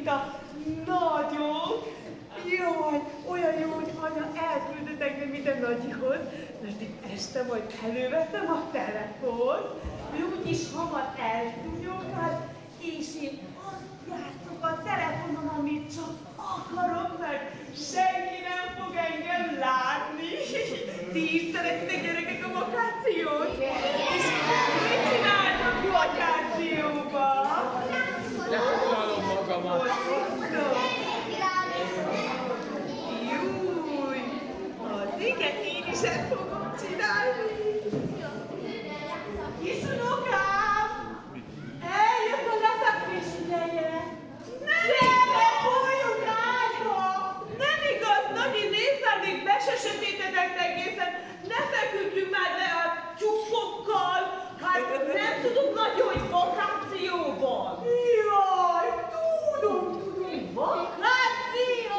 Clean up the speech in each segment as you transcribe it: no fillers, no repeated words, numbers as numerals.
mint a nagyok. Jaj, olyan jó, hogy anya elküldött engem ide nagyihoz, mert itt este majd előveszem a telefont, ő úgyis hamar elszúnyogál, és én azt játszok a telefonon, amit csak akarok, mert senki nem fog engem látni. Ti is szeretitek, gyerekek, a vakációt? És mit csináltok vakációban? Lefoglalom magamat. Júj, az igen, én is ezt fogom csinálni. Kisunokám, eljött a lefekvés ideje. Gyere, folyjunk ágyba! Nem igaz, Nagyi, nézd már, még be se sötétedett egészen. Ne feküdjünk már le a tyúkokkal. Hát nem tudunk, Nagy, hogy vakációban. Jaj, tudom, vakáció!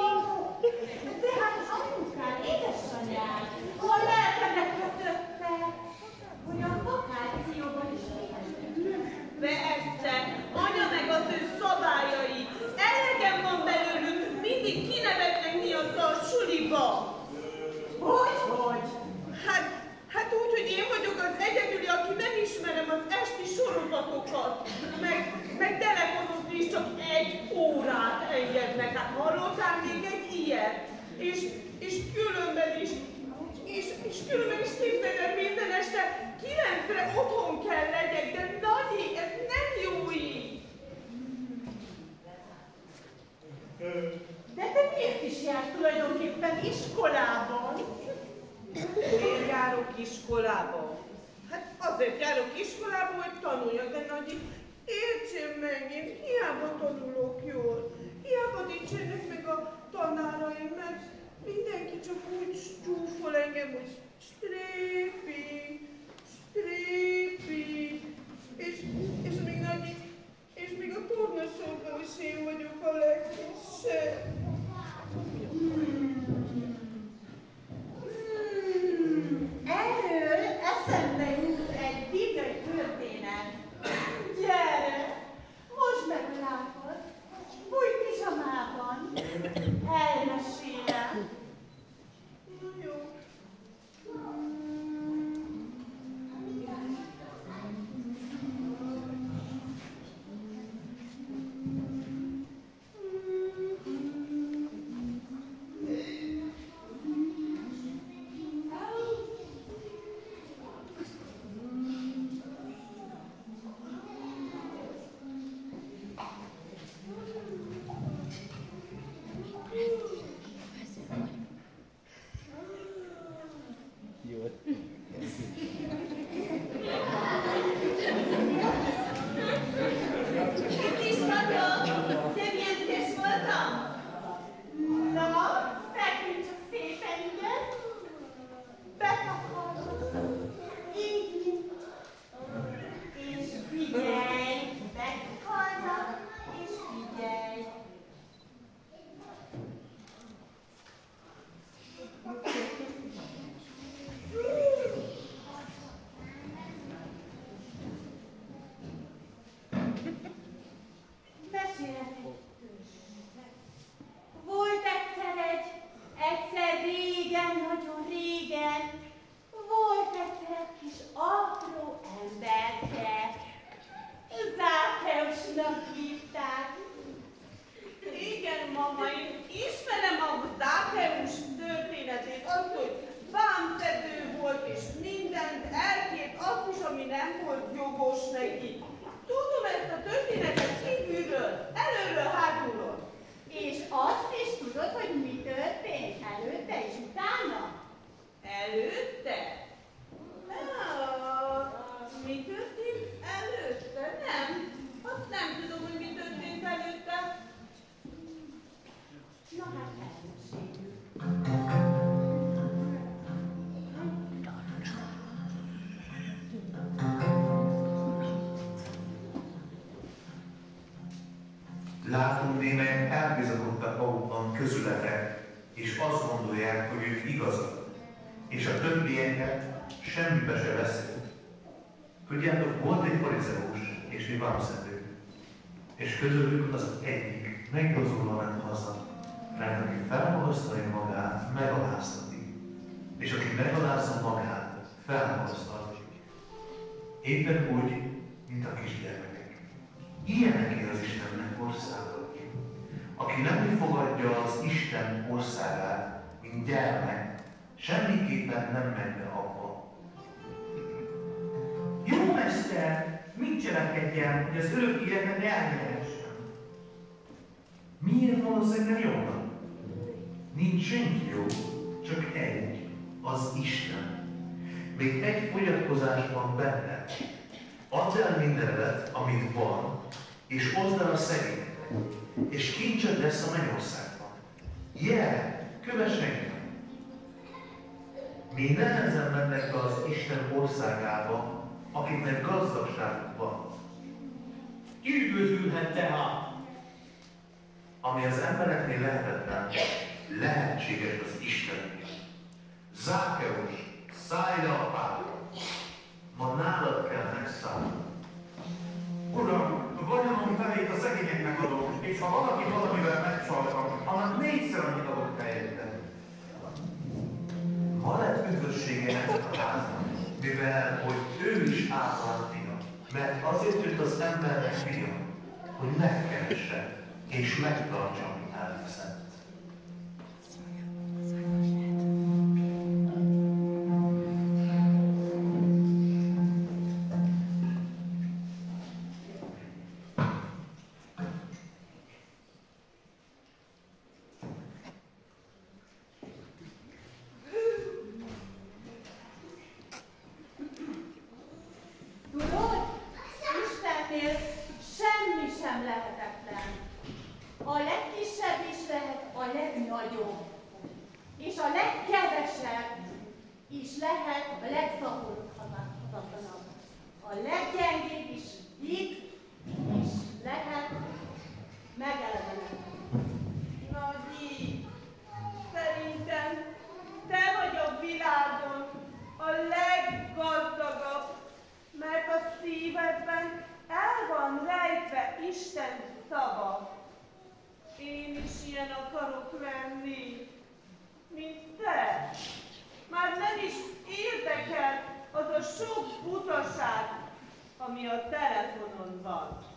De hát anyukám, édesanyám, hol lelkednek kötötte, hogy a vakációban is persze, anya meg az ő szabályai. Elegem van belőlük, mindig kinevetnek miatta a suliba. Hogy? Hát úgy, hogy én vagyok az egyedüli, aki nem ismerem az esti sorozatokat. Meg telefonozni is csak 1 órát engednek. Hát hallottál még egy ilyet? És különben is képzeled, minden este 9-re otthon kell legyek, de Nagyi, ez nem jó így. De te miért is jársz tulajdonképpen iskolában? Miért járok iskolába? Hát azért járok iskolába, hogy tanuljak, de Nagyi, értsél meg, én hiába tanulok jól. Hiába nincsenek meg a tanáraim, mert mindenki csak úgy csúfol engem, hogy Strépi, és még Nagyi, és még a tornasóban is én vagyok a legkisebb. Erről eszembe jut egy bibliai történet. Gyere, most meglátod, új pizsamában, elmesélem. Jó. Látom, némelyek elbizakodtak magukban közületek, és azt gondolják, hogy ők igazak, és a többieket semmibe se veszik. Tudjátok, volt egy farizeus és mi vámszedő, és közülük az egyik Meggazolva ment haza, mert aki felmagasztalja magát, megaláztatik, és aki megalázza magát, felmagasztalja. Éppen úgy, mint a kisgyermekek. Ilyeneké az Istennek országa. Aki nem úgy fogadja az Isten országát, mint gyermek, semmiképpen nem megy be abba. Jó mester, mit cselekedjen, hogy az örök életet elnyerhessem? Miért valószínűleg jónak? Nincs senki jó, csak egy, az Isten. Még egy fogyatkozás van benne. Add el mindenedet, amit van, és oszd el a szegényeknek, és kincsed lesz a mennyországban. Kövess engem! Mi nehezen mennek be az Isten országába, akiknek gazdagságuk van. Üdvözülhet tehát! Ami az embereknél lehetetlen, lehetséges az Istennél. Zákeus, szállj le a pádra! Ma nálad kell megszállni. Uram, vagyonom felét a szegényeknek adok, és ha valaki valamivel megcsaltam, annak 4-szer annyit adok helyette. Ma lett üdvössége ennek a háznak, mivel hogy ő is átlan fia, mert azért jött az embernek fia, hogy megkeresse és megtartsa, amit elveszett. A legkisebb is lehet a legnagyobb, és a legkevesebb is lehet a legszakorodatlanabb. A leggyengébb is itt is lehet megelevenebb. Nagyi, szerintem te vagy a világon a leggazdagabb, mert a szívedben el van rejtve Isten szava. Én is ilyen akarok lenni, mint te. Már nem is érdekel az a sok butaság, ami a telefonon van.